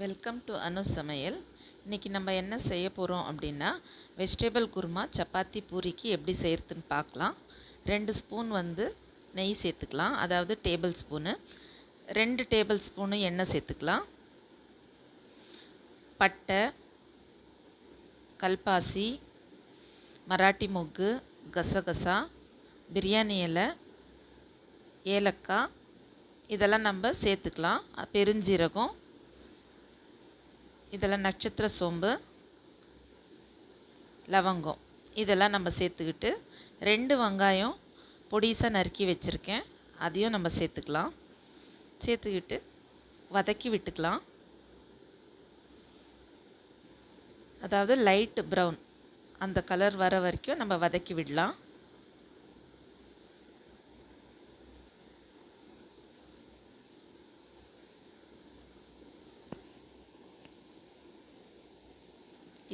Welcome to அனு சமையல். இன்றைக்கி நம்ம என்ன செய்ய போகிறோம் அப்படின்னா, வெஜிடபிள் குருமா சப்பாத்தி பூரிக்கு எப்படி செய்கிறதுன்னு பார்க்கலாம். 2 ஸ்பூன் நெய் சேர்த்துக்கலாம், அதாவது டேபிள் ஸ்பூனு. 2 டேபிள் ஸ்பூனு எண்ணெய் சேர்த்துக்கலாம். பட்டை, கல்பாசி, மராட்டி மொக்கு, கசகசா, பிரியாணி இலை, ஏலக்காய் இதெல்லாம் நம்ம சேர்த்துக்கலாம். பெருஞ்சீரகம், இதெல்லாம் நட்சத்திர சோம்பு, லவங்கம் இதெல்லாம் நம்ம சேர்த்துக்கிட்டு 2 வெங்காயம் பொடிசாக நறுக்கி வச்சுருக்கேன், அதையும் நம்ம சேர்த்துக்கலாம். சேர்த்துக்கிட்டு வதக்கி விட்டுக்கலாம். அதாவது லைட் ப்ரௌன் அந்த கலர் வர வரைக்கும் நம்ம வதக்கி விடலாம்.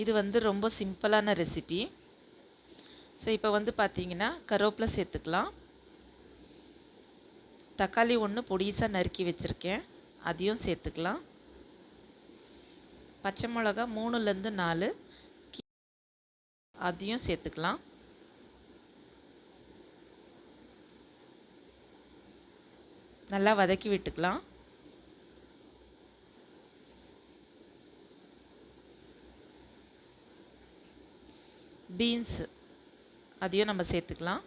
இது ரொம்ப சிம்பிளான ரெசிபி. ஸோ இப்போ பார்த்தீங்கன்னா கருவேப்பிலை சேர்த்துக்கலாம். தக்காளி 1 பொடிசாக நறுக்கி வச்சுருக்கேன், அதையும் சேர்த்துக்கலாம். பச்சை மிளகா 3லேருந்து 4 அதையும் சேர்த்துக்கலாம். நல்லா வதக்கி விட்டுக்கலாம். பீன்ஸ் அதையும் நம்ம சேர்த்துக்கலாம்.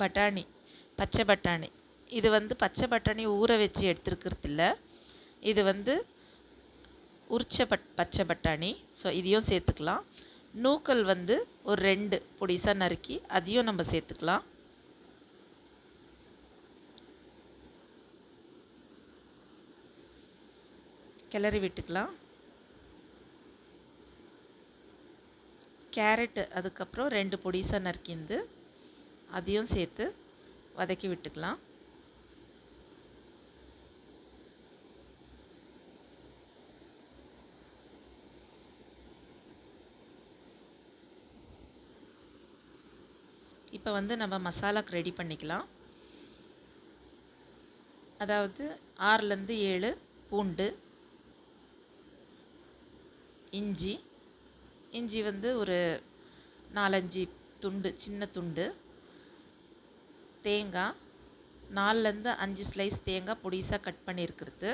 பட்டாணி, பச்சை பட்டாணி. இது பச்சை பட்டாணி ஊற வச்சு எடுத்துருக்கிறது இல்லை, இது உரிச்ச பச்சை பட்டாணி. ஸோ இதையும் சேர்த்துக்கலாம். நூக்கல் ஒரு 2 பொடிசாக நறுக்கி அதையும் நம்ம சேர்த்துக்கலாம். கிளறி விட்டுக்கலாம். கேரட் அதுக்கப்புறம் 2 பொடிசாக நறுக்கிந்து அதையும் சேர்த்து வதக்கி விட்டுக்கலாம். இப்போ நம்ம மசாலாக்கு ரெடி பண்ணிக்கலாம். அதாவது 6லேருந்து 7 பூண்டு, இஞ்சி ஒரு 4-5 துண்டு, சின்ன துண்டு, தேங்காய் 4லேருந்து 5 ஸ்லைஸ் தேங்காய் பொடிசாக கட் பண்ணியிருக்கிறது,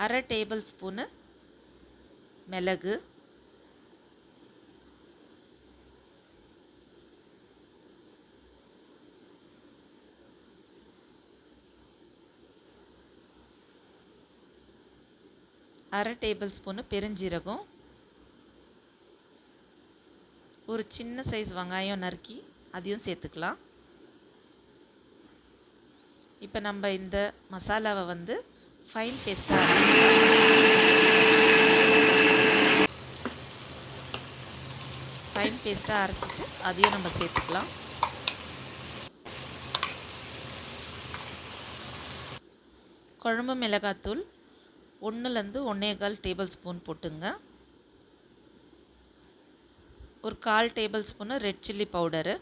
1/2 டேபிள் ஸ்பூனு மிளகு, அரை டேபிள் ஸ்பூனு பெருஞ்சீரகம், ஒரு சின்ன சைஸ் வெங்காயம் நறுக்கி அதையும் சேர்த்துக்கலாம். இப்போ நம்ம இந்த மசாலாவை ஃபைன் பேஸ்ட்டாக அரைச்சிட்டு அதையும் நம்ம சேர்த்துக்கலாம். குழம்பு மிளகாத்தூள் 1லேருந்து 1.25 டேபிள் ஸ்பூன் போட்டுங்க. ஒரு 1/4 table spoon red chilli powder,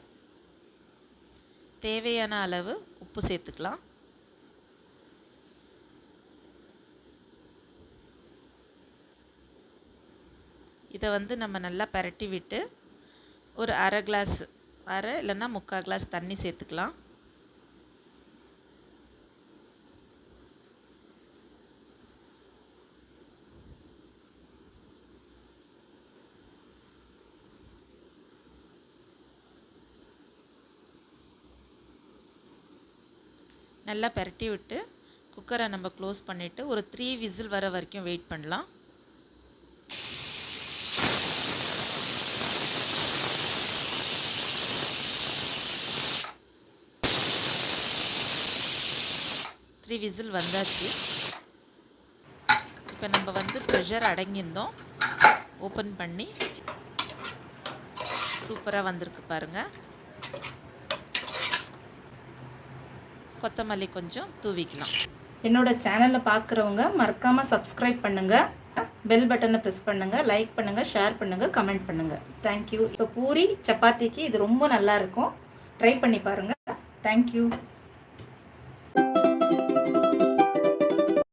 தேவையான அளவு உப்பு சேர்த்துக்கலாம். இதை நம்ம நல்லா பரட்டி விட்டு ஒரு அரை இல்லைன்னா 3/4 கிளாஸ் தண்ணி சேர்த்துக்கலாம். நல்லா பரட்டி விட்டு குக்கரை நம்ம க்ளோஸ் பண்ணிவிட்டு ஒரு 3 விசில் வர வரைக்கும் வெயிட் பண்ணலாம். விசில் வந்தாச்சு. இப்போ நம்ம ப்ரெஷர் அடங்கியிருந்தோம், ஓப்பன் பண்ணி சூப்பராக வந்திருக்கு பாருங்கள். கொத்தமல்லி கொஞ்சம் தூவிக்கலாம். என்னோட சேனலை பார்க்குறவங்க மறக்காமல் சப்ஸ்கிரைப் பண்ணுங்கள், பெல் பட்டனை ப்ரெஸ் பண்ணுங்கள், லைக் பண்ணுங்கள், ஷேர் பண்ணுங்கள், கமெண்ட் பண்ணுங்கள். தேங்க்யூ. ஸோ பூரி சப்பாத்திக்கு இது ரொம்ப நல்லா இருக்கும், ட்ரை பண்ணி பாருங்கள். தேங்க்யூ.